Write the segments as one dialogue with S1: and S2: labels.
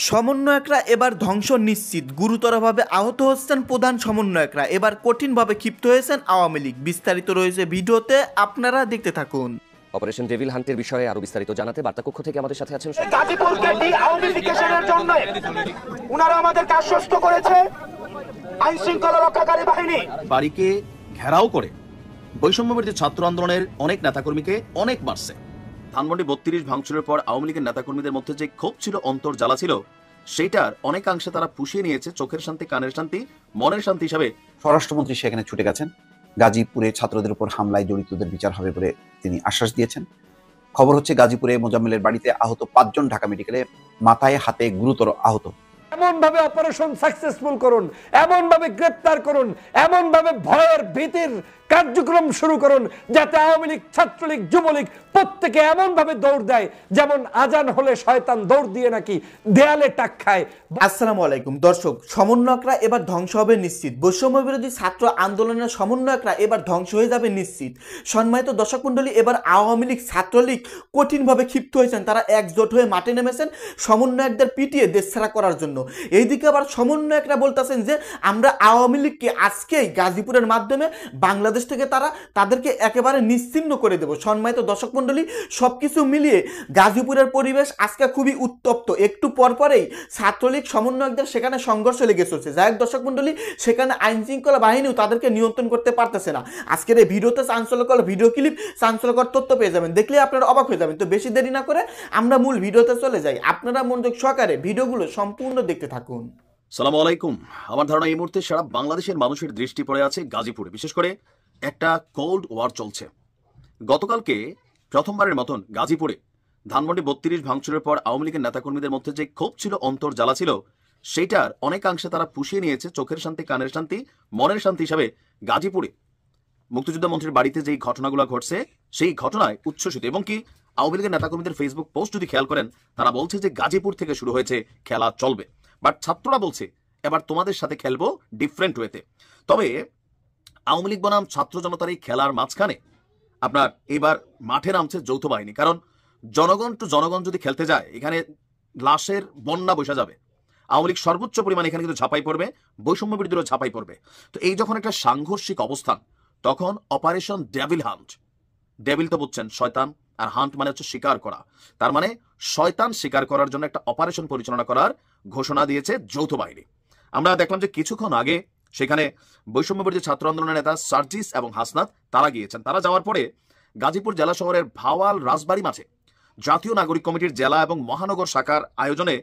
S1: সমন্বয়করা এবার ধ্বংস নিশ্চিত, গুরুতরভাবে আহত হচ্ছেন প্রধান সমন্বয়করা। এবার কঠিনভাবে ক্ষিপ্ত হয়েছেন আওয়ামী লীগ। বিস্তারিত রয়েছে ভিডিওতে, আপনারা দেখতে থাকুন।
S2: অপারেশন ডেভিল হান্টের বিষয়ে আরো বিস্তারিত জানাতে বার্তাকক্ষ থেকে আমাদের সাথে আছেন
S3: গাজীপুরকে ডি-আওয়ামীকরণের জন্য উনারা আমাদেরকে আশ্বস্ত করেছে আইন শৃঙ্খলা রক্ষাকারী বাহিনী
S4: বাড়িকে ঘেরাও করে বৈষম্যবিরোধী ছাত্র আন্দোলনের অনেক নেতাকর্মীকে অনেক মারছে। ধানমন্ডি 32 ভাঙচুরের পর আওয়ামী লীগের নেতাকর্মীদের মধ্যে যে ক্ষোভ ছিল, অন্তর জ্বালা ছিল, সেটার অনেকাংশে তারা পুষিয়ে নিয়েছে চোখের শান্তি, কানের শান্তি, মনের শান্তি হিসাবে।
S5: স্বরাষ্ট্রমন্ত্রী সেখানে ছুটে গেছেন। গাজীপুরে ছাত্রদের উপর হামলায় জড়িতদের বিচার হবে বলে তিনি আশ্বাস দিয়েছেন। খবর হচ্ছে গাজীপুরে মোজাম্মেলের বাড়িতে আহত 5 জন ঢাকা মেডিকেলে মাথায় হাতে গুরুতর আহত।
S6: এমন ভাবে অপারেশন সাকসেসফুল করুন, এমন ভাবে গ্রেফতার করুন, এমন ভাবে ভয়ের ভীতির কার্যক্রম শুরু করুন যাতে আওয়ামী লীগ, ছাত্রলীগ, যুবলীগ প্রত্যেকে এমন ভাবে দৌড় দেয় যেমন আজান হলে শয়তান দৌড় দিয়ে নাকি দেয়ালে টাক খায়।
S1: আসসালামু আলাইকুম দর্শক, সমন্বয়করা এবার ধ্বংস হবে নিশ্চিত। বৈষম্য বিরোধী ছাত্র আন্দোলনের সমন্বয়করা এবার ধ্বংস হয়ে যাবে নিশ্চিত। সম্মানিত দর্শক মণ্ডলী, এবার আওয়ামী লীগ, ছাত্রলীগ কঠিনভাবে ক্ষিপ্ত হয়েছেন। তারা একজোট হয়ে মাঠে নেমেছেন সমন্বয়কদের পিটিয়ে দেশছাড়া করার জন্য। এইদিকে আবার সমন্বয়করা বলতেছেন যে আমরা আওয়ামী লীগকে আজকেই গাজীপুরের মাধ্যমে বাংলাদেশ থেকে তাদেরকে একেবারে নিশ্চিহ্ন করে দেব। সম্মানিত দর্শক মণ্ডলী, সবকিছু মিলিয়ে গাজীপুরের পরিবেশ আজকে খুবই উত্তপ্ত। একটু পরপরেই ছাত্রলীগ সমন্বয়কদের সেখানে সংঘর্ষ লেগে চলছে। যাই হোক দর্শক মণ্ডলী, সেখানে আইন শৃঙ্খলা বাহিনীও তাদেরকে নিয়ন্ত্রণ করতে পারতেছে না। আজকের এই ভিডিওতে চাঞ্চল্যকর ভিডিও ক্লিপ, চাঞ্চল্যকর তথ্য পেয়ে যাবেন, দেখলে আপনারা অবাক হয়ে যাবেন। তো বেশি দেরি না করে আমরা মূল ভিডিওতে চলে যাই। আপনারা মনোযোগ সহকারে ভিডিওগুলো সম্পূর্ণ দেখতে থাকুন।
S4: সালামু আলাইকুম। আমার ধারণা এই মুহূর্তে সারা বাংলাদেশের মানুষের দৃষ্টি পড়ে আছে গাজীপুরে। বিশেষ করে একটা কোল্ড ওয়ার চলছে। গতকালকে প্রথমবারের মতন গাজীপুরে ধানমন্ডি 32 ভাঙচুরের পর আওয়ামী লীগের নেতাকর্মীদের মধ্যে যে ক্ষোভ ছিল, অন্তর জ্বালা ছিল, সেইটার অনেকাংশে তারা পুষিয়ে নিয়েছে চোখের শান্তি, কানের শান্তি, মনের শান্তি হিসাবে গাজীপুরে মুক্তিযোদ্ধা মন্ত্রীর বাড়িতে যেই ঘটনাগুলো ঘটছে সেই ঘটনায় উচ্ছ্বসিত। এবং কি আওয়ামী লীগের নেতাকর্মীদের ফেসবুক পোস্ট যদি খেয়াল করেন, তারা বলছে যে গাজীপুর থেকে শুরু হয়েছে, খেলা চলবে। বাট ছাত্ররা বলছে এবার তোমাদের সাথে খেলবো ডিফারেন্ট ওয়েতে। তবে আওয়ামী লীগ বনাম ছাত্র জনতার এই খেলার মাঝখানে আপনার এবার মাঠে নামছে যৌথ বাহিনী। কারণ জনগণ টু জনগণ যদি খেলতে যায়, এখানে লাশের বন্যা বসে যাবে। আওয়ামী লীগ সর্বোচ্চ পরিমাণে এখানে কিন্তু ঝাঁপাই পড়বে, বৈষম্য বিরোধীরা ঝাঁপাই পড়বে। তো এই যখন একটা সাংঘর্ষিক অবস্থান, তখন অপারেশন ডেভিল হান্ট, ডেভিল তো বুঝছেন শয়তান, আর হান্ট মানে হচ্ছে শিকার করা। তার মানে শয়তান শিকার করার জন্য একটা অপারেশন পরিচালনা করার ঘোষণা দিয়েছে যৌথ বাহিনী। আমরা দেখলাম যে কিছুক্ষণ আগে সেখানে বৈষম্য বিরোধী ছাত্র আন্দোলনের নেতা সার্জিস এবং হাসনাত তারা গিয়েছেন। তারা যাওয়ার পরে গাজীপুর জেলা শহরের ভাওয়াল রাজবাড়ি মাঠে জাতীয় নাগরিক কমিটির জেলা এবং মহানগর শাখার আয়োজনে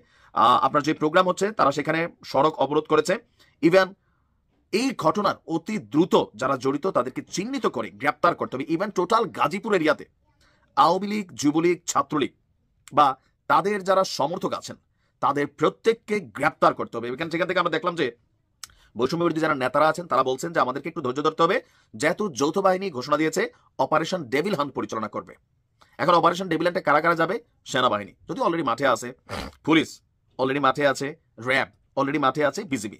S4: আপনার যে প্রোগ্রাম হচ্ছে, তারা সেখানে সড়ক অবরোধ করেছে। ইভেন এই ঘটনার অতি দ্রুত যারা জড়িত তাদেরকে চিহ্নিত করে গ্রেপ্তার করতে হবে। ইভেন টোটাল গাজীপুর এরিয়াতে আওয়ামী লীগ, যুবলীগ, ছাত্রলীগ বা তাদের যারা সমর্থক আছেন তাদের প্রত্যেককে গ্রেপ্তার করতে হবে। সেখান থেকে আমরা দেখলাম যে বৈষম্য বিরোধী যারা নেতারা আছেন তারা বলছেন যে আমাদেরকে একটু ধৈর্য ধরতে হবে, যেহেতু যৌথ বাহিনী ঘোষণা দিয়েছে অপারেশন ডেভিল হান্ট পরিচালনা করবে। এখন অপারেশন ডেভিল হান্টে কারা কারা যাবে? সেনাবাহিনী যদি অলরেডি মাঠে আছে, পুলিশ অলরেডি মাঠে আছে, র্যাব অলরেডি মাঠে আছে, বিজিবি।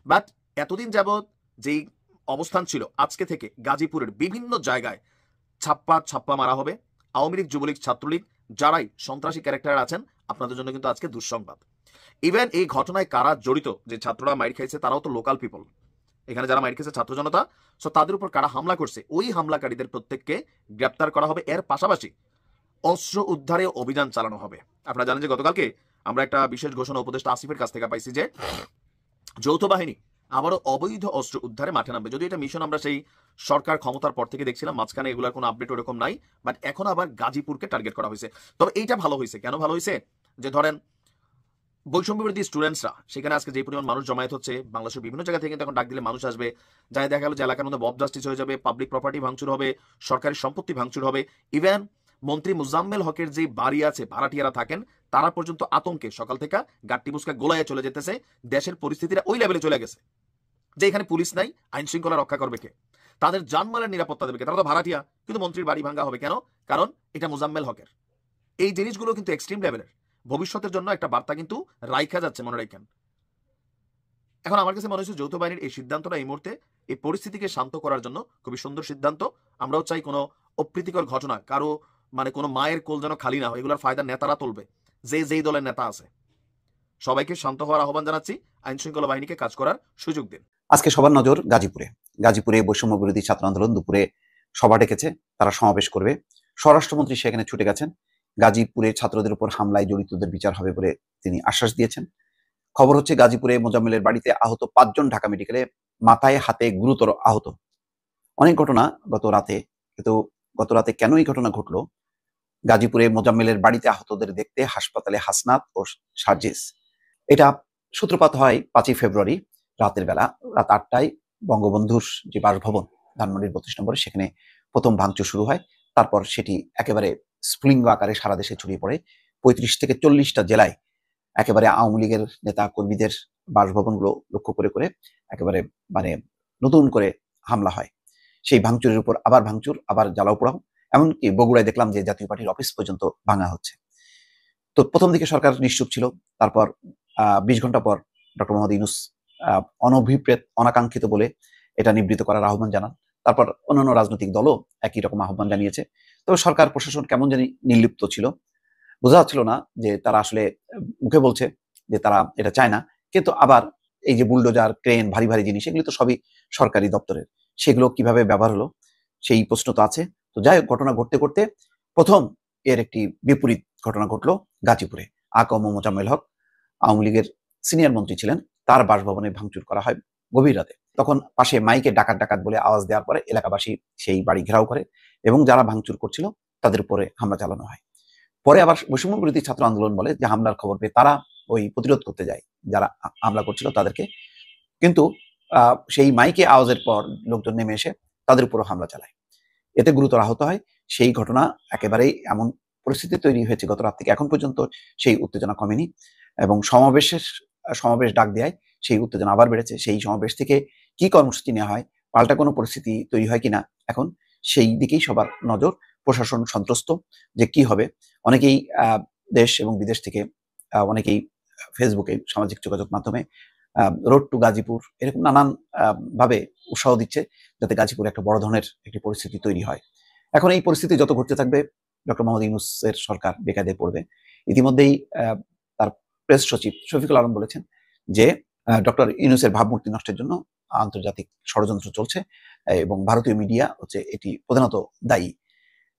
S4: বাট এতদিন যাবৎ যেই অবস্থান ছিল, আজকে থেকে গাজীপুরের বিভিন্ন জায়গায় ছাপ্পা মারা হবে। আওয়ামী লীগ, যুবলীগ, ছাত্রলীগ যারাই সন্ত্রাসী ক্যারেক্টার আছেন, আপনাদের জন্য কিন্তু আজকে দুঃসংবাদ। ইভেন এই ঘটনায় কারা জড়িত, যে ছাত্ররা মাইর খাইছে তারাও তো লোকাল পিপল, এখানে যারা মাইর খাইছে ছাত্র জনতা, সো তাদের উপর কারা হামলা করছে ওই হামলাকারীদের প্রত্যেককে গ্রেপ্তার করা হবে। এর পাশাপাশি অস্ত্র উদ্ধারে অভিযান চালানো হবে। আপনারা জানেন যে গতকালকে আমরা একটা বিশেষ ঘোষণা উপদেষ্টা আসিফের কাছ থেকে পাইছি যে যৌথ বাহিনী আবারও অবৈধ অস্ত্র উদ্ধারে মাঠে নামবে। যদি এটা মিশন আমরা সেই সরকার ক্ষমতার পর থেকে দেখছিলাম, মাঝখানে এগুলোর কোনো আপডেট ওরকম নাই। বাট এখন আবার গাজীপুরকে টার্গেট করা হয়েছে। তবে এইটা ভালো হয়েছে। কেন ভালো হয়েছে? যে ধরেন বৈষম্য বিরোধী স্টুডেন্টসরা সেখানে আজকে যে পরিমাণ মানুষ জমায়েত হচ্ছে, বাংলাদেশের বিভিন্ন জায়গা থেকে কিন্তু এখন ডাক দিলে মানুষ আসবে। যাই দেখা গেল যে এলাকার মধ্যে মব জাস্টিস হয়ে যাবে, পাবলিক প্রপার্টি ভাঙচুর হবে, সরকারি সম্পত্তি ভাঙচুর হবে। ইভেন মন্ত্রী মুজাম্মেল হকের যে বাড়ি আছে, ভাড়াটিয়ারা থাকেন, তারা পর্যন্ত আতঙ্কে সকাল থেকে গাট্টি বুসকা গোলায় চলে যেতেছে। দেশের পরিস্থিতিটা ওই লেভেলে চলে গেছে যে এখানে পুলিশ নাই, আইন শৃঙ্খলা রক্ষা করবে কে? তাদের জানমালের নিরাপত্তা দেবে কে? তারা তো ভাড়াটিয়া, কিন্তু মন্ত্রীর বাড়ি ভাঙা হবে কেন? কারণ এটা মুজাম্মেল হকের। এই জিনিসগুলো কিন্তু এক্সট্রিম লেভেলের। ভবিষ্যতের জন্য একটা বার্তা কিন্তু রাইখা যাচ্ছে, মনে রাখেন। এখন আমার কাছে মনে হচ্ছে যৌথ বাহিনীর এই সিদ্ধান্তটা এই মুহূর্তে এই পরিস্থিতিকে শান্ত করার জন্য খুবই সুন্দর সিদ্ধান্ত। আমরাও চাই কোনো অপ্রীতিকর ঘটনা, কারো মানে কোনো মায়ের কোল যেন খালি না হয়, এগুলোর ফায়দা নেতারা তুলবে, যেই দলের নেতা আছে। সবাইকে শান্ত হওয়ার আহ্বান জানাচ্ছি, আইন শৃঙ্খলা বাহিনীকে কাজ করার সুযোগ দিন।
S5: আজকে সবার নজর গাজীপুরে বৈষম্য বিরোধী ছাত্র আন্দোলন দুপুরে সভা ডেকেছে, তারা সমাবেশ করবে। স্বরাষ্ট্রমন্ত্রী সেখানে ছুটে গেছেন। গাজীপুরে ছাত্রদের উপর হামলায় জড়িতদের বিচার হবে বলে তিনি আশ্বাস দিয়েছেন। খবর হচ্ছে গাজীপুরে মোজাম্মেলের বাড়িতে আহত 5 জন ঢাকা মেডিকেলে, মাথায় হাতে গুরুতর আহত। অনেক ঘটনা গত রাতে, কিন্তু গত রাতে কেন এই ঘটনা ঘটলো? গাজীপুরে মোজাম্মেলের বাড়িতে আহতদের দেখতে হাসপাতালে হাসনাত ও সার্জিস। এটা সূত্রপাত হয় 5ই ফেব্রুয়ারি রাতের বেলা, রাত 8টায় বঙ্গবন্ধুর যে বাসভবন ধানমন্ডির 32 নম্বরে, সেখানে প্রথম ভাঙচুর শুরু হয়। তারপর সেটি একেবারে স্ফুলিঙ্গ আকারে সারা দেশে ছড়িয়ে পড়ে। 35 থেকে 40টা জেলায় একেবারে আওয়ামী লীগের নেতা কর্মীদের বাসভবনগুলো লক্ষ্য করে করে একেবারে মানে নতুন করে হামলা হয়। সেই ভাঙচুরের উপর আবার ভাঙচুর, আবার জ্বালাও পোড়াও, এমনকি বগুড়ায় দেখলাম যে জাতীয় পার্টির অফিস পর্যন্ত ভাঙা হচ্ছে। তো প্রথম দিকে সরকার নিশ্চুপ ছিল, তারপর 20 ঘন্টা পর ডক্টর মোহাম্মদ ইউনূস অনভিপ্রেত অনাকাঙ্ক্ষিত বলে এটা নিবৃত্ত করার আহ্বান জানান। তারপর অন্যান্য রাজনৈতিক দলও একই রকম আহ্বান জানিয়েছে। তবে সরকার প্রশাসন কেমন জানি নির্লিপ্ত ছিল, বোঝা যাচ্ছিল না যে তারা আসলে মুখে বলছে যে তারা এটা চায় না, কিন্তু আবার এই যে বুলডোজার, ক্রেন, ভারী ভারী জিনিস, এগুলো তো সবই সরকারি দপ্তরের, সেগুলো কিভাবে ব্যবহার হলো সেই প্রশ্ন তো আছে। তো যাই হোক, ঘটনা ঘটতে ঘটতে প্রথম এর একটি বিপরীত ঘটনা ঘটলো গাজীপুরে। আকম মোজাম্মেল হক, আওয়ামী লীগের সিনিয়র মন্ত্রী ছিলেন, তার বাসভবনে ভাঙচুর করা হয় গভীর রাতে। তখন পাশে মাইকে ডাকাত ডাকাত বলে আওয়াজ দেওয়ার পরে এলাকাবাসী সেই বাড়ি ঘেরাও করে এবং যারা ভাঙচুর করছিল তাদের উপরে হামলা চালানো হয়। পরে আবার বৈষম্য বিরোধী ছাত্র আন্দোলন বলে যে হামলার খবর পেয়ে তারা ওই প্রতিরোধ করতে যায় যারা হামলা করছিল তাদেরকে, কিন্তু সেই মাইকে আওয়াজের পর লোকজন নেমে এসে তাদের উপরও হামলা চালায়, এতে গুরুতর আহত হয়। সেই ঘটনা একেবারেই এমন পরিস্থিতি তৈরি হয়েছে গত রাত থেকে এখন পর্যন্ত সেই উত্তেজনা কমেনি, এবং সমাবেশ ডাক দেয়, সেই উত্তেজনা আবার বেড়েছে। সেই সমাবেশ থেকে কি কর্মসূচি নেওয়া হয়, পাল্টা কোনো পরিস্থিতি তৈরি হয় কিনা, এখন সেই দিকেই সবার নজর। প্রশাসন সন্ত্রস্ত যে কি হবে। অনেকেই দেশ এবং বিদেশ থেকে অনেকেই ফেসবুকে, সামাজিক যোগাযোগ মাধ্যমে রোড টু গাজীপুর এরকম নানান ভাবে উৎসাহ দিচ্ছে যাতে গাজীপুরে একটা বড় ধরনের একটি পরিস্থিতি তৈরি হয়। এখন এই পরিস্থিতি যত ঘটতে থাকবে, ডক্টর মোহাম্মদ ইউনূসের সরকার বেকায়দায় পড়বে। ইতিমধ্যেই তার প্রেস সচিব শফিকুল আলম বলেছেন যে ডক্টর ইউনূসের ভাবমূর্তি নষ্টের জন্য আন্তর্জাতিক ষড়যন্ত্র চলছে এবং ভারতীয় মিডিয়া হচ্ছে এটি প্রধানত দায়ী।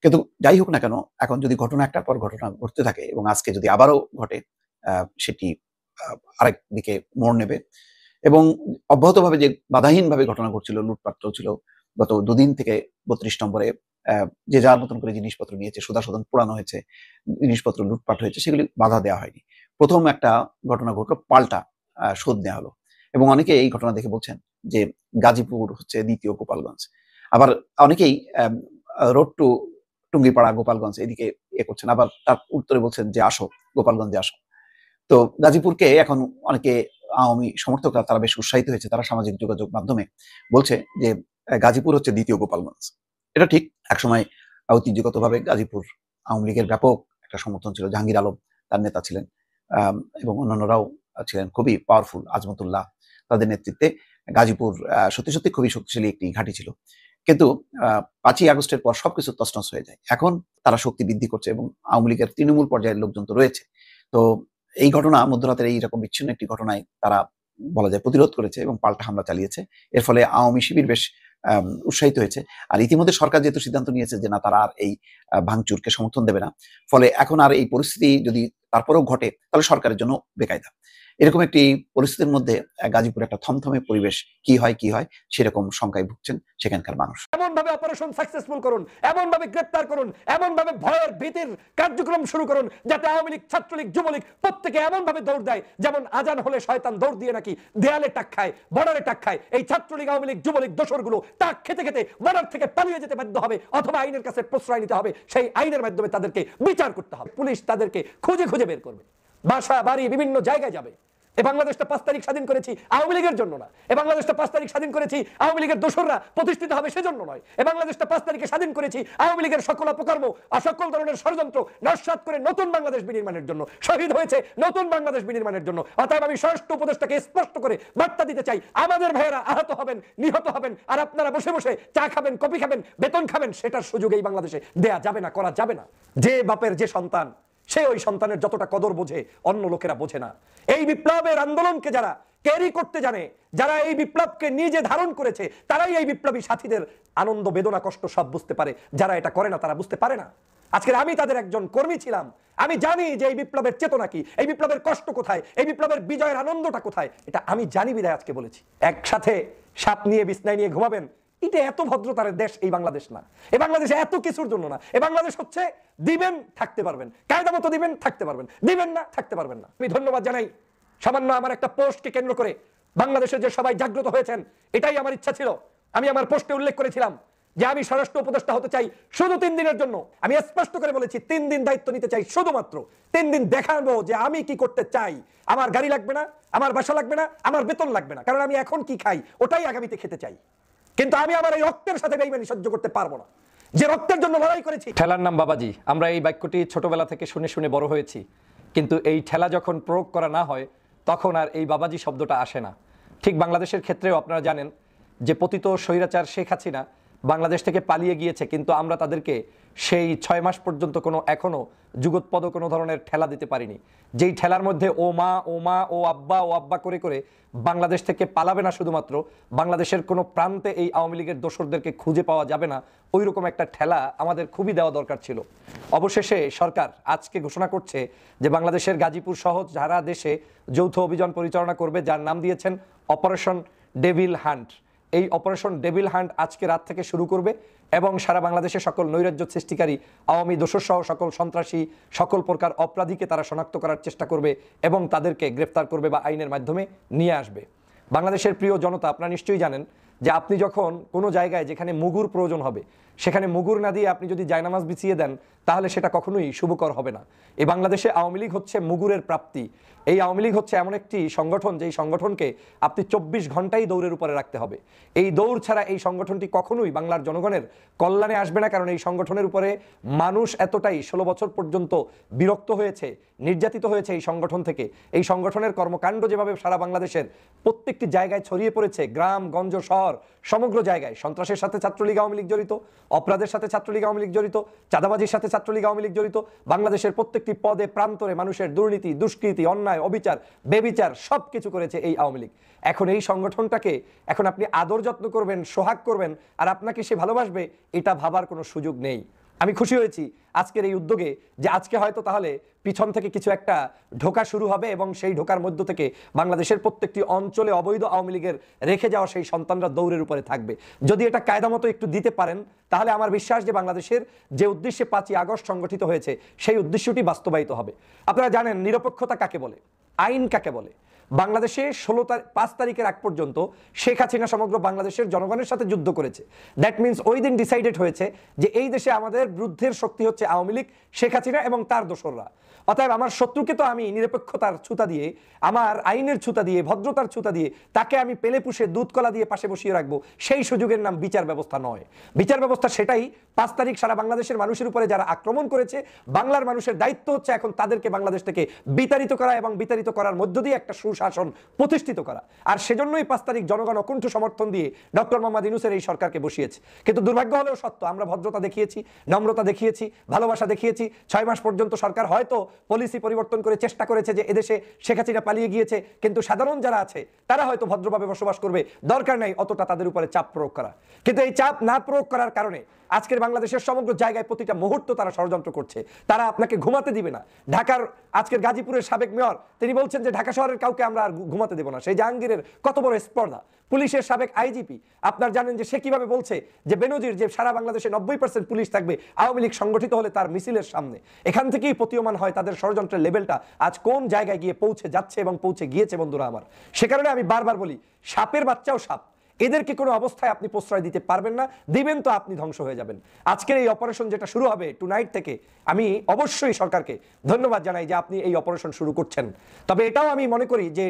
S5: কিন্তু যাই হোক না কেন, এখন যদি ঘটনা একটার পর ঘটনা ঘটতে থাকে এবং আজকে যদি আবারও ঘটে, সেটি আরেক দিকে মোড় নেবে। এবং অব্যাহতভাবে যে বাধাহীনভাবে ঘটনা ঘটছিল, লুটপাট চলছিল, গত 2 দিন থেকে 32 নম্বরে যে যার মতন করে জিনিসপত্র নিয়েছে, সুদাসদন পোড়ানো হয়েছে, জিনিসপত্র লুটপাট হয়েছে, সেগুলি বাধা দেওয়া হয়নি। প্রথম একটা ঘটনা ঘটলো, পাল্টা শোধ নেওয়া হলো। এবং অনেকে এই ঘটনা দেখে বলছেন যে গাজীপুর হচ্ছে দ্বিতীয় গোপালগঞ্জ। আবার অনেকেই রোড টু টুঙ্গিপাড়া গোপালগঞ্জ এদিকে করছেন, আবার তার উত্তরে বলছেন যে আসো গোপালগঞ্জে আসো। তো গাজীপুরকে এখন অনেকে আওয়ামী সমর্থকরা তারা বেশ উৎসাহিত হয়েছে, তারা সামাজিক যোগাযোগ মাধ্যমে বলছে যে গাজীপুর হচ্ছে দ্বিতীয় গোপালগঞ্জ। এটা ঠিক, একসময় ঐতিহ্যগতভাবে গাজীপুর আওয়ামী লীগের ব্যাপক একটা সমর্থন ছিল, জাহাঙ্গীর আলম তার নেতা ছিলেন এবং অন্যান্যরাও ছিলেন খুবই পাওয়ারফুল, আজমতুল্লাহ তাদের নেতৃত্বে গাজীপুর সত্যি সত্যি খুবই শক্তিশালী একটি ঘাঁটি ছিল। কিন্তু 5ই আগস্টের পর সবকিছু তছনছ হয়ে যায়। এখন তারা শক্তি বৃদ্ধি করছে এবং আওয়ামী লীগের তৃণমূল পর্যায়ের লোকজন তো রয়েছে। তো এই ঘটনা, মধ্যরাতের এইরকম বিচ্ছিন্ন একটি ঘটনায় তারা বলা যায় প্রতিরোধ করেছে এবং পাল্টা হামলা চালিয়েছে। এর ফলে আওয়ামী শিবির বেশ উৎসাহিত হয়েছে। আর ইতিমধ্যে সরকার যেহেতু সিদ্ধান্ত নিয়েছে যে না, তারা আর এই ভাঙচুরকে সমর্থন দেবে না, ফলে এখন আর এই পরিস্থিতি যদি তারপরেও ঘটে তাহলে সরকারের জন্য বেকায়দা। এরকম একটি পরিস্থিতির মধ্যে গাজীপুরে একটা থমথমে পরিবেশ কি হয় সেরকম শঙ্কায় ভুগছেন সেখানকার মানুষ।
S6: এমন ভাবে অপারেশন সাকসেসফুল করুন, এমন ভাবে গ্রেফতার করুন, এমন ভাবে ভয়ের ভীতির কার্যক্রম শুরু করুন যাতে আওয়ামী লীগ, ছাত্রলীগ, যুবলীগ প্রত্যেকে এমন ভাবে দৌড় দেয় যেমন আজান হলে শয়তান দৌড় দিয়ে নাকি দেয়ালে টাক খায়, বর্ডারে টাক খায়। এই ছাত্রলীগ, আওয়ামী লীগ, যুবলীগ দোসরগুলো টাক খেতে খেতে বর্ডার থেকে পালিয়ে যেতে বাধ্য হবে, অথবা আইনের কাছে প্রশ্রয় নিতে হবে। সেই আইনের মাধ্যমে তাদেরকে বিচার করতে হবে। পুলিশ তাদেরকে খুঁজে খুঁজে বের করবে, বাসা বাড়ি বিভিন্ন জায়গায় যাবে। এই বাংলাদেশটা 5 তারিখ স্বাধীন করেছি আওয়ামী লীগের জন্য না, এই বাংলাদেশটা 5 তারিখ স্বাধীন করেছি আওয়ামী লীগের দোসররা প্রতিষ্ঠিত হবে সেজন্য নয়। এই বাংলাদেশটা 5 তারিখে স্বাধীন করেছি আওয়ামী লীগের সকল অপকর্ম আর সকল ধরনের ষড়যন্ত্র নস্যাৎ করে নতুন বাংলাদেশ বিনির্মাণের জন্য, শহীদ হয়েছে নতুন বাংলাদেশ বিনির্মাণের জন্য। অতএব আমি স্বরাষ্ট্র উপদেষ্টাকে স্পষ্ট করে বার্তা দিতে চাই, আমাদের ভাইয়েরা আহত হবেন, নিহত হবেন, আর আপনারা বসে বসে চা খাবেন, কফি খাবেন, বেতন খাবেন, সেটার সুযোগ এই বাংলাদেশে দেয়া যাবে না, করা যাবে না। যে বাপের যে সন্তান, সে ওই সন্তানের যতটা কদর বোঝে অন্য লোকেরা বোঝে না। এই বিপ্লবের আন্দোলনকে যারা ক্যারি করতে জানে, যারা এই বিপ্লবকে নিজে ধারণ করেছে, তারাই এই বিপ্লবী সাথীদের আনন্দ, বেদনা, কষ্ট সব বুঝতে পারে। যারা এটা করে না তারা বুঝতে পারে না। আজকের আমি তাদের একজন কর্মী ছিলাম, আমি জানি যে এই বিপ্লবের চেতনা কি, এই বিপ্লবের কষ্ট কোথায়, এই বিপ্লবের বিজয়ের আনন্দটা কোথায়, এটা আমি জানি বিধায় আজকে বলেছি। একসাথে সাপ নিয়ে বিছনায় নিয়ে ঘুমাবেন, এটা এত ভদ্রতার দেশ এই বাংলাদেশ না। এই বাংলাদেশ এত কিছুর জন্য না। এই বাংলাদেশ হচ্ছে দিবেন থাকতে পারবেন, কায়দা মতো দিবেন থাকতে পারবেন, দিবেন না থাকতে পারবেন না। আমি ধন্যবাদ জানাই সামান্য আমার একটা পোস্টকে কেন্দ্র করে বাংলাদেশের যে সবাই জাগ্রত হয়েছেন, এটাই আমার ইচ্ছা ছিল। আমি আমার পোস্টে উল্লেখ করেছিলাম যে আমি স্বরাষ্ট্র উপদেষ্টা হতে চাই শুধু 3 দিনের জন্য। আমি স্পষ্ট করে বলেছি 3 দিন দায়িত্ব নিতে চাই, শুধুমাত্র 3 দিন দেখাবো যে আমি কি করতে চাই। আমার গাড়ি লাগবে না, আমার বাসা লাগবে না, আমার বেতন লাগবে না, কারণ আমি এখন কি খাই ওটাই আগামীতে খেতে চাই। কিন্তু আমি আমার এই রক্তের সাথে বেইমানি সহ্য করতে পারবো না, যে রক্তের জন্য লড়াই করেছি।
S7: ঠেলার নাম বাবাজি, আমরা এই বাক্যটি ছোটবেলা থেকে শুনে শুনে বড় হয়েছি, কিন্তু এই ঠেলা যখন প্রয়োগ করা না হয় তখন আর এই বাবাজি শব্দটা আসে না। ঠিক বাংলাদেশের ক্ষেত্রেও আপনারা জানেন যে পতিত স্বৈরাচার শেখ হাসিনা বাংলাদেশ থেকে পালিয়ে গিয়েছে, কিন্তু আমরা তাদেরকে সেই 6 মাস পর্যন্ত এখনো যুগোৎপদ কোনো ধরনের ঠেলা দিতে পারিনি। যেই ঠেলার মধ্যে ও মা ও মা ও আব্বা করে করে বাংলাদেশ থেকে পালাবে না, শুধুমাত্র বাংলাদেশের কোনো প্রান্তে এই আওয়ামী লীগের দোসরদেরকে খুঁজে পাওয়া যাবে না, ওই রকম একটা ঠেলা আমাদের খুবই দেওয়া দরকার ছিল। অবশেষে সরকার আজকে ঘোষণা করছে যে বাংলাদেশের গাজীপুর সহ সারা দেশে যৌথ অভিযান পরিচালনা করবে, যার নাম দিয়েছেন অপারেশন ডেভিল হান্ট। এই অপারেশন ডেভিল হান্ট আজকে রাত থেকে শুরু করবে এবং সারা বাংলাদেশে সকল নৈরাজ্য সৃষ্টিকারী আওয়ামী দোসর সহ সকল সন্ত্রাসী, সকল প্রকার অপরাধীকে তারা শনাক্ত করার চেষ্টা করবে এবং তাদেরকে গ্রেফতার করবে বা আইনের মাধ্যমে নিয়ে আসবে। বাংলাদেশের প্রিয় জনতা, আপনারা নিশ্চয়ই জানেন যে আপনি যখন কোনো জায়গায় যেখানে মুগুর প্রয়োজন হবে সেখানে মুগুর না দিয়ে আপনি যদি জায়নামাজ বিছিয়ে দেন তাহলে সেটা কখনোই শুভকর হবে না। এই বাংলাদেশে আওয়ামী লীগ হচ্ছে মুগুরের প্রাপ্তি। এই আওয়ামী লীগ হচ্ছে এমন একটি সংগঠন যেই সংগঠনকে আপনি 24 ঘন্টাই দৌড়ের উপরে রাখতে হবে। এই দৌড় ছাড়া এই সংগঠনটি কখনোই বাংলার জনগণের কল্যাণে আসবে না, কারণ এই সংগঠনের উপরে মানুষ এতটাই 16 বছর পর্যন্ত বিরক্ত হয়েছে, নির্যাতিত হয়েছে এই সংগঠন থেকে। এই সংগঠনের কর্মকাণ্ড যেভাবে সারা বাংলাদেশের প্রত্যেকটি জায়গায় ছড়িয়ে পড়েছে, গ্রাম গঞ্জ শহর সমগ্র জায়গায় সন্ত্রাসের সাথে ছাত্রলীগ আওয়ামী লীগ জড়িত, অপরাধের সাথে ছাত্রলীগ আওয়ামী লীগ জড়িত, চাঁদাবাজির সাথে ছাত্রলীগ আওয়ামী লীগ জড়িত। বাংলাদেশের প্রত্যেকটি পদে প্রান্তরে মানুষের দুর্নীতি, দুষ্কৃতি, অন্যায়, অবিচার, বেবিচার সবকিছু করেছে এই আওয়ামী লীগ। এখন এই সংগঠনটাকে এখন আপনি আদর যত্ন করবেন, সোহাগ করবেন আর আপনাকে সে ভালোবাসবে, এটা ভাবার কোনো সুযোগ নেই। আমি খুশি হয়েছি আজকের এই উদ্যোগে যে আজকে হয়তো তাহলে পিছন থেকে কিছু একটা ঢোকা শুরু হবে এবং সেই ঢোকার মধ্য থেকে বাংলাদেশের প্রত্যেকটি অঞ্চলে অবৈধ আওয়ামী লীগের রেখে যাওয়া সেই সন্তানরা দৌড়ের উপরে থাকবে। যদি এটা কায়দা মতো একটু দিতে পারেন তাহলে আমার বিশ্বাস যে বাংলাদেশের যে উদ্দেশ্যে 5ই আগস্ট সংগঠিত হয়েছে সেই উদ্দেশ্যটি বাস্তবায়িত হবে। আপনারা জানেন নিরপেক্ষতা কাকে বলে, আইন কাকে বলে। বাংলাদেশে 5 তারিখের আগ পর্যন্ত শেখ হাসিনা সমগ্র বাংলাদেশের জনগণের সাথে যুদ্ধ করেছে। দ্যাট মিনস ওই দিন ডিসাইডেড হয়েছে যে এই দেশে আমাদের বিরুদ্ধের শক্তি হচ্ছে আওয়ামী লীগ, শেখ হাসিনা এবং তার দোসররা। অতএব আমার শত্রুকে তো আমি নিরপেক্ষতার ছুতা দিয়ে, আমার আইনের ছুতা দিয়ে, ভদ্রতার ছুতা দিয়ে তাকে আমি পেলে পুষে দুধ কলা দিয়ে পাশে বসিয়ে রাখবো, সেই সুযোগের নাম বিচার ব্যবস্থা নয়। বিচার ব্যবস্থা সেটাই 5 তারিখ সারা বাংলাদেশের মানুষের উপরে যারা আক্রমণ করেছে, বাংলার মানুষের দায়িত্ব হচ্ছে এখন তাদেরকে বাংলাদেশ থেকে বিতাড়িত করা এবং বিতাড়িত করার মধ্য দিয়ে একটা সুশাসন প্রতিষ্ঠিত করা। আর সেজন্যই 5 তারিখ জনগণ অকুণ্ঠ সমর্থন দিয়ে ডক্টর মোহাম্মদ ইউনূসের এই সরকারকে বসিয়েছে। কিন্তু দুর্ভাগ্য হলেও সত্য, আমরা ভদ্রতা দেখিয়েছি, নম্রতা দেখিয়েছি, ভালোবাসা দেখিয়েছি। 6 মাস পর্যন্ত সরকার হয়তো পলিসি পরিবর্তন করে চেষ্টা করেছে যে এদেশে শেখ হাসিনা পালিয়ে গিয়েছে, কিন্তু সাধারণ যারা আছে তারা হয়তো ভদ্রভাবে বসবাস করবে, দরকার নাই অতটা তাদের উপরে চাপ প্রয়োগ করা। কিন্তু এই চাপ না প্রয়োগ করার কারণে আজকের বাংলাদেশের সমগ্র জায়গায় প্রতিটা মুহূর্ত তারা ষড়যন্ত্র করছে। তারা আপনাকে ঘুমাতে দিবে না। ঢাকার আজকের গাজীপুরের সাবেক মেয়র তিনি বলছেন যে ঢাকা শহরের কাউকে আমরা আর ঘুমাতে দেব না। সেই জাহাঙ্গীরের কত বড় স্পর্ধা। পুলিশের সাবেক আইজিপি আপনার জানেন যে সে কিভাবে বলছে যে বেনজির যে সারা বাংলাদেশে 90% পুলিশ থাকবে আওয়ামী লীগ সংগঠিত হলে তার মিছিলের সামনে। এখান থেকেই প্রতীয়মান হয় তাদের ষড়যন্ত্রের লেভেলটা আজ কোন জায়গায় গিয়ে পৌঁছে যাচ্ছে এবং পৌঁছে গিয়েছে বন্ধুরা আমার। সে কারণে আমি বারবার বলি, সাপের বাচ্চাও সাপ, এদেরকে কোনো অবস্থায় আপনি প্রশ্রয় দিতে পারবেন না। দিবেন তো আপনি ধ্বংস হয়ে যাবেন। আজকের এই অপারেশন যেটা শুরু হবে টুনাইট থেকে, আমি অবশ্যই সরকারকে ধন্যবাদ জানাই যে আপনি এই অপারেশন শুরু করছেন। তবে এটাও আমি মনে করি যে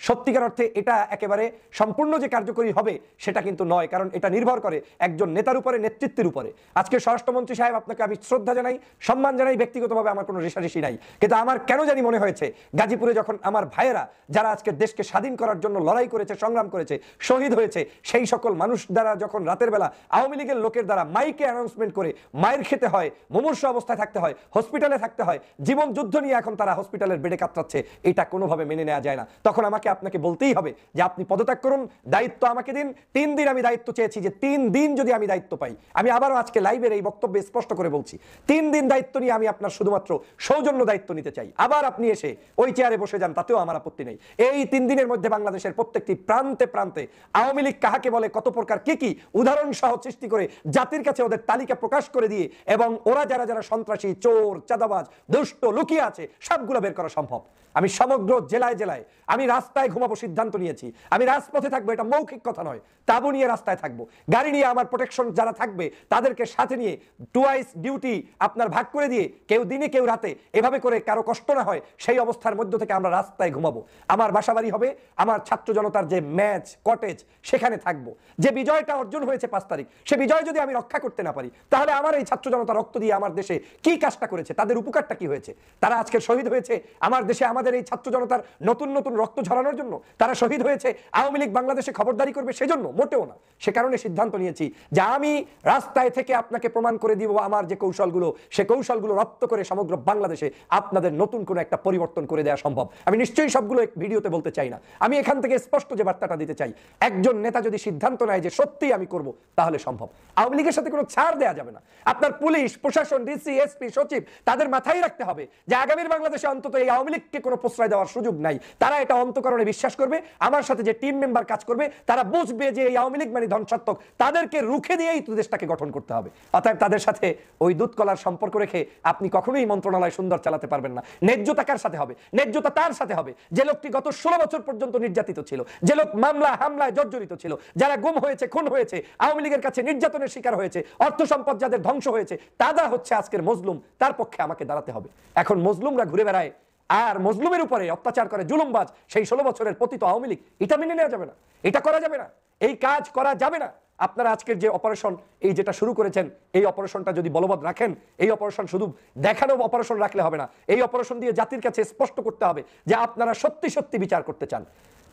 S7: সত্যিকার অর্থে এটা একেবারে সম্পূর্ণ যে কার্যকরী হবে সেটা কিন্তু নয়, কারণ এটা নির্ভর করে একজন নেতার উপরে, নেতৃত্বের উপরে। আজকে স্বরাষ্ট্রমন্ত্রী সাহেব, আপনাকে আমি শ্রদ্ধা জানাই, সম্মান জানাই, ব্যক্তিগতভাবে আমার কোনো রেশারেশি নাই, কিন্তু আমার কেন জানি মনে হয়েছে গাজীপুরে যখন আমার ভাইয়েরা যারা আজকে দেশকে স্বাধীন করার জন্য লড়াই করেছে, সংগ্রাম করেছে, শহীদ হয়েছে, সেই সকল মানুষ দ্বারা যখন রাতের বেলা আওয়ামী লীগের লোকের দ্বারা মাইকে অ্যানাউন্সমেন্ট করে মায়ের খেতে হয়, মুমূর্ষু অবস্থায় থাকতে হয়, হসপিটালে থাকতে হয়, জীবন যুদ্ধ নিয়ে এখন তারা হসপিটালের বেডে কাতরাচ্ছে, এটা কোনোভাবে মেনে নেওয়া যায় না। তখন আমাকে আপনাকে বলতেই হবে যে আপনি পদত্যাগ করুন, দায়িত্ব আমাকে দিন। 3 দিন আমি দায়িত্ব চেয়েছি, যে 3 দিন যদি আমি দায়িত্ব পাই, আমি আবারও আজকে লাইভের এই বক্তব্যে স্পষ্ট করে বলছি, 3 দিন দায়িত্ব নিয়ে আমি আপনার শুধুমাত্র সৌজন্য দায়িত্ব নিতে চাই। আবার আপনি এসে ওই চেয়ারে বসে যান, তাতেও আমার আপত্তি নেই। এই 3 দিনের মধ্যে বাংলাদেশের প্রত্যেকটি প্রান্তে প্রান্তে আওয়ামী লীগ কাহাকে বলে, কত প্রকার কি উদাহরণ সহ সৃষ্টি করে জাতির কাছে ওদের তালিকা প্রকাশ করে দিয়ে, এবং ওরা যারা যারা সন্ত্রাসী, চোর, চাঁদাবাজ, দুষ্ট লুকিয়ে আছে সবগুলো বের করা সম্ভব। আমি সমগ্র জেলায় জেলায় আমি রাস্তায় ঘুমাবো সিদ্ধান্ত নিয়েছি। আমি রাজপথে থাকবো, এটা মৌখিক কথা নয়, তাবু নিয়ে রাস্তায় থাকবো, গাড়ি নিয়ে আমার প্রোটেকশন যারা থাকবে তাদেরকে সাথে নিয়ে টুয়াইস ডিউটি আপনার ভাগ করে দিয়ে, কেউ দিনে কেউ রাতে, এভাবে করে কারো কষ্ট না হয় সেই অবস্থার মধ্য থেকে আমরা রাস্তায় ঘুমাবো। আমার বাসাবাড়ি হবে আমার ছাত্র জনতার যে ম্যাচ কটেজ, সেখানে থাকবো। যে বিজয়টা অর্জন হয়েছে 5 তারিখ, সে বিজয় যদি আমি রক্ষা করতে না পারি, তাহলে আমার এই ছাত্র জনতা রক্ত দিয়ে আমার দেশে কি কাজটা করেছে, তাদের উপকারটা কি হয়েছে? তারা আজকে শহীদ হয়েছে আমার দেশে আমাদের এই ছাত্র জনতার নতুন নতুন রক্ত ঝরানোর জন্য? তারা শহীদ হয়েছে আওয়ামী লীগ বাংলাদেশে খবরদারি করবে সেজন্য? মোটেও না। সে কারণে সিদ্ধান্ত নিয়েছি যে আমি রাস্তায় থেকে আপনাকে প্রমাণ করে দিব আমার যে কৌশলগুলো, সে কৌশলগুলো রপ্ত করে সমগ্র বাংলাদেশে আপনাদের নতুন কোনো একটা পরিবর্তন করে দেওয়া সম্ভব। আমি নিশ্চয়ই সবগুলো ভিডিওতে বলতে চাই না, আমি এখান থেকে স্পষ্ট যে বার্তাটা দিতে চাই, একজন নেতা যদি সিদ্ধান্ত নেয় যে সত্যিই আমি করব, তাহলে সম্ভব। আওয়ামী লীগের সাথে কোনো ছাড় দেওয়া যাবে না। আপনার পুলিশ প্রশাসন, ডিসি, এসপি, সচিব, তাদের মাথায় রাখতে হবে যে আগামীর বাংলাদেশে অন্তত এই আওয়ামী লীগকে কোনো প্রশ্রয় দেওয়ার সুযোগ নাই। তারা এটা অন্তঃকরণে বিশ্বাস করবে, আমার সাথে যে টিম মেম্বার কাজ করবে তারা বুঝবে যে এই আওয়ামী লীগ মানে ধ্বংসাত্মক, তাদেরকে রুখে দিয়েই দেশটাকে গঠন করতে হবে। অতএব তাদের সাথে ওই দুধ কলার সম্পর্ক রেখে আপনি কখনোই মন্ত্রণালয় সুন্দর চালাতে পারবেন না। ন্যায্যতা কার সাথে হবে? ন্যায্যতা তার সাথে হবে যে লোকটি গত 16 বছর পর্যন্ত নির্যাতিত ছিল, যে লোক মামলা হামলায় জর্জরিত ছিল, যারা গুম হয়েছে, খুন হয়েছে, আওয়ামী লীগের কাছে নির্যাতনের শিকার হয়েছে, অর্থ সম্পদ যাদের ধ্বংস হয়েছে, তারা হচ্ছে আজকের মজলুম। তার পক্ষে আমাকে দাঁড়াতে হবে। এখন মজলুমরা ঘুরে বেড়ায় আর মজলুমের উপরে অত্যাচার করে জুলুমবাজ সেই 16 বছরের পতিত আওয়ামী লীগ, এটা মেনে নেওয়া যাবে না, এটা করা যাবে না, এই কাজ করা যাবে না। আপনারা আজকের যে অপারেশন এই যেটা শুরু করেছেন, এই অপারেশনটা যদি বলবৎ রাখেন, এই অপারেশন শুধু দেখানো অপারেশন রাখলে হবে না, এই অপারেশন দিয়ে জাতির কাছে স্পষ্ট করতে হবে যে আপনারা সত্যি সত্যি বিচার করতে চান।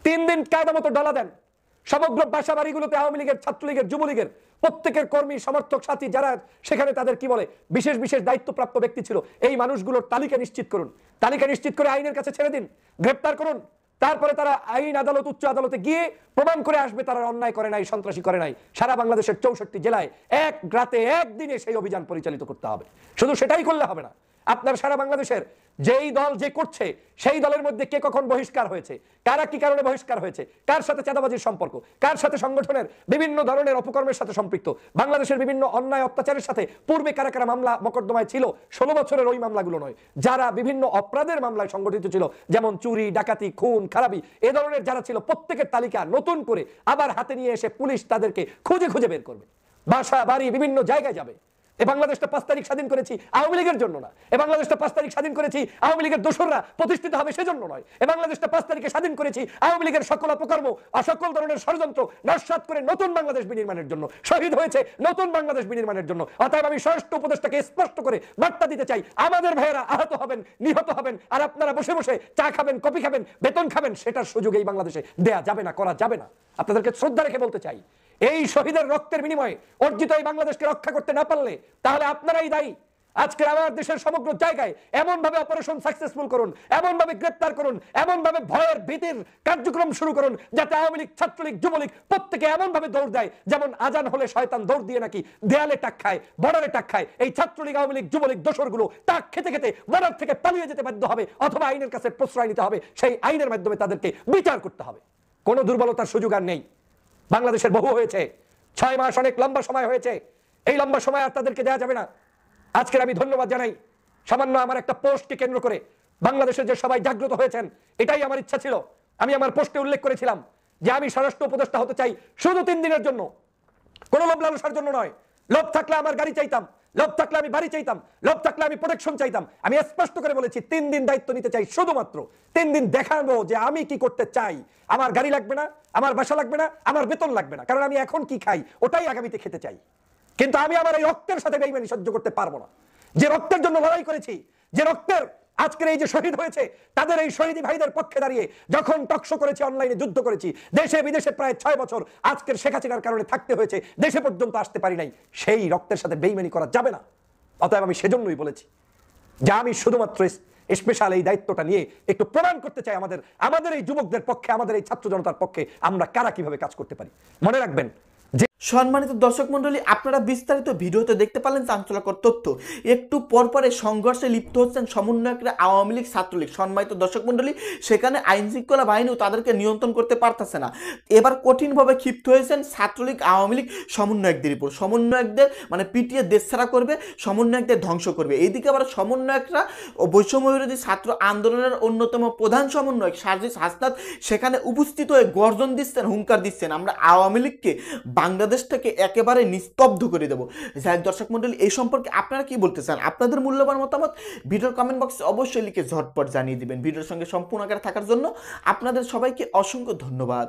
S7: 3 দিন কায়দা মতো ডলা দেন, সমগ্র বাসা বাড়িগুলোতে আওয়ামী লীগের, ছাত্রলীগের, যুবলীগের প্রত্যেকের কর্মী, সমর্থক, সাথী যারা সেখানে তাদের কি বলে বিশেষ বিশেষ দায়িত্বপ্রাপ্ত ব্যক্তি ছিল, এই মানুষগুলোর তালিকা নিশ্চিত করুন। তালিকা নিশ্চিত করে আইনের কাছে ছেড়ে দিন, গ্রেপ্তার করুন। তারপরে তারা আইন আদালত, উচ্চ আদালতে গিয়ে প্রমাণ করে আসবে তারা অন্যায় করে নাই, সন্ত্রাসী করে নাই। সারা বাংলাদেশের 64 জেলায় এক রাতে একদিনে সেই অভিযান পরিচালিত করতে হবে। শুধু সেটাই করলে হবে না, আপনার সারা বাংলাদেশের যেই দল যে করছে সেই দলের মধ্যে কে কখন বহিষ্কার হয়েছে, কারা কি কারণে বহিষ্কার হয়েছে, কার সাথে চাঁদাবাজির সম্পর্ক, কার সাথে সংগঠনের বিভিন্ন ধরনের অপকর্মের সাথে সম্পৃক্ত, বাংলাদেশের বিভিন্ন অন্যায় অত্যাচারের সাথে পূর্বে কারা কারা মামলা মকদ্দমায় ছিল, 16 বছরের ওই মামলাগুলো নয়, যারা বিভিন্ন অপরাধের মামলায় সংগঠিত ছিল, যেমন চুরি, ডাকাতি, খুন, খারাপি, এ ধরনের যারা ছিল, প্রত্যেকের তালিকা নতুন করে আবার হাতে নিয়ে এসে পুলিশ তাদেরকে খুঁজে খুঁজে বের করবে। বাসা বাড়ি বিভিন্ন জায়গায় যাবে। এই বাংলাদেশটা 5 তারিখ স্বাধীন করেছি আওয়ামী লীগের জন্য না, এই বাংলাদেশটা 5 তারিখ স্বাধীন করেছি আওয়ামী লীগের দোসররা প্রতিষ্ঠিত হবে সেজন্য নয়, এই বাংলাদেশটা 5 তারিখে স্বাধীন করেছি আওয়ামী লীগের সকল অপকর্ম, সকল ধরনের ষড়যন্ত্র নস্যাৎ করে নতুন বাংলাদেশ বিনির্মাণের জন্য, শহীদ হয়েছে নতুন বাংলাদেশ বিনির্মাণের জন্য। অতএব আমি স্বরাষ্ট্র উপদেষ্টাকে স্পষ্ট করে বার্তা দিতে চাই, আমাদের ভাইয়েরা আহত হবেন, নিহত হবেন, আর আপনারা বসে বসে চা খাবেন, কফি খাবেন, বেতন খাবেন, সেটার সুযোগ এই বাংলাদেশে দেয়া যাবে না, করা যাবে না। আপনাদেরকে শ্রদ্ধা রেখে বলতে চাই, এই শহীদের রক্তের বিনিময়ে অর্জিত এই বাংলাদেশকে রক্ষা করতে না পারলে তাহলে আপনারাই দায়ী। আজকে আমার দেশের সমগ্র জায়গায় এমন ভাবে অপারেশন সাকসেসফুল করুন, এমন ভাবে গ্রেফতার করুন, এমন ভাবে ভয়ের ভীতির কার্যক্রম শুরু করুন, যাতে আওয়ামী লীগ, ছাত্রলীগ, যুবলীগ প্রত্যেকে এমন ভাবে দৌড় দেয় যেমন আজান হলে শয়তান দৌড় দিয়ে নাকি দেয়ালে টাক খায়, বর্ডারে টাক খায়। এই ছাত্রলীগ, আওয়ামী লীগ, যুবলীগ দোসরগুলো টাক খেতে খেতে বর্ডার থেকে পালিয়ে যেতে বাধ্য হবে, অথবা আইনের কাছে প্রশ্রয় নিতে হবে, সেই আইনের মাধ্যমে তাদেরকে বিচার করতে হবে। কোনো দুর্বলতার সুযোগ আর নেই। বাংলাদেশের বহু হয়েছে, 6 মাস অনেক লম্বা সময় হয়েছে, এই লম্বা সময় আর তাদেরকে দেওয়া যাবে না। আজকের আমি ধন্যবাদ জানাই, সামান্য আমার একটা পোস্টকে কেন্দ্র করে বাংলাদেশের যে সবাই জাগ্রত হয়েছেন, এটাই আমার ইচ্ছা ছিল। আমি আমার পোস্টে উল্লেখ করেছিলাম যে আমি স্বরাষ্ট্র উপদেষ্টা হতে চাই শুধু 3 দিনের জন্য, কোনো লোভ লালসার জন্য নয়। লোভ থাকলে আমার গাড়ি চাইতাম,
S6: লোভ থাকলে আমি বাড়ি চাইতাম, লোভ থাকলে আমি প্রোটেকশন চাইতাম। আমি স্পষ্ট করে বলেছি 3 দিন দায়িত্ব নিতে চাই, শুধুমাত্র 3 দিন দেখাবো যে আমি কি করতে চাই। আমার গাড়ি লাগবে না, আমার বাসা লাগবে না, আমার বেতন লাগবে না, কারণ আমি এখন কি খাই ওটাই আগামীতে খেতে চাই। কিন্তু আমি আমার এই রক্তের সাথে বেইমানি সহ্য করতে পারবো না। যে রক্তের জন্য লড়াই করেছি, যে রক্তের আজকের এই যে শহীদ হয়েছে, তাদের এই শহীদ ভাইদের পক্ষে দাঁড়িয়ে যখন টকশো করেছি, অনলাইনে যুদ্ধ করেছি, দেশে বিদেশে প্রায় 6 বছর আজকের শেখ হাসিনার কারণে থাকতে হয়েছে, দেশে পর্যন্ত আসতে পারি নাই, সেই রক্তের সাথে বেইমানি করা যাবে না। অতএব আমি সেজন্যই বলেছি যে আমি শুধুমাত্র স্পেশাল এই দায়িত্বটা নিয়ে একটু প্রমাণ করতে চাই আমাদের এই যুবকদের পক্ষে, আমাদের এই ছাত্র জনতার পক্ষে আমরা কারা কিভাবে কাজ করতে পারি। মনে রাখবেন যে
S1: সম্মানিত দর্শক মন্ডলী, আপনারা বিস্তারিত ভিডিওতে দেখতে পারলেন চাঞ্চল্যকর তথ্য। একটু পরপরে সংঘর্ষে লিপ্ত হচ্ছেন সমন্বয়করা, আওয়ামী লীগ, ছাত্রলীগ। সম্মানিত দর্শক মন্ডলী, সেখানে আইন শৃঙ্খলা বাহিনীও তাদেরকে নিয়ন্ত্রণ করতে পারতেছে না। এবার কঠিনভাবে ক্ষিপ্ত হয়েছেন ছাত্রলীগ, আওয়ামী লীগ সমন্বয়কদের উপর। সমন্বয়কদের মানে পিটিয়ে দেশ ছাড়া করবে, সমন্বয়কদের ধ্বংস করবে। এইদিকে আবার সমন্বয়করা ও বৈষম্য বিরোধী ছাত্র আন্দোলনের অন্যতম প্রধান সমন্বয়ক সার্জিস হাসনাত সেখানে উপস্থিত হয়ে গর্জন দিচ্ছেন, হুঙ্কার দিচ্ছেন, আমরা আওয়ামী লীগকে বাংলাদেশ থেকে একেবারে নিস্তব্ধ করে দেব। যাই দর্শক মন্ডলী, এই সম্পর্কে আপনারা কি বলতে চান? আপনাদের মূল্যবান মতামত ভিডিওর কমেন্ট বক্সে অবশ্যই লিখে ঝটপট জানিয়ে দিবেন। ভিডিওর সঙ্গে সম্পূর্ণ আকারে থাকার জন্য আপনাদের সবাইকে অসংখ্য ধন্যবাদ।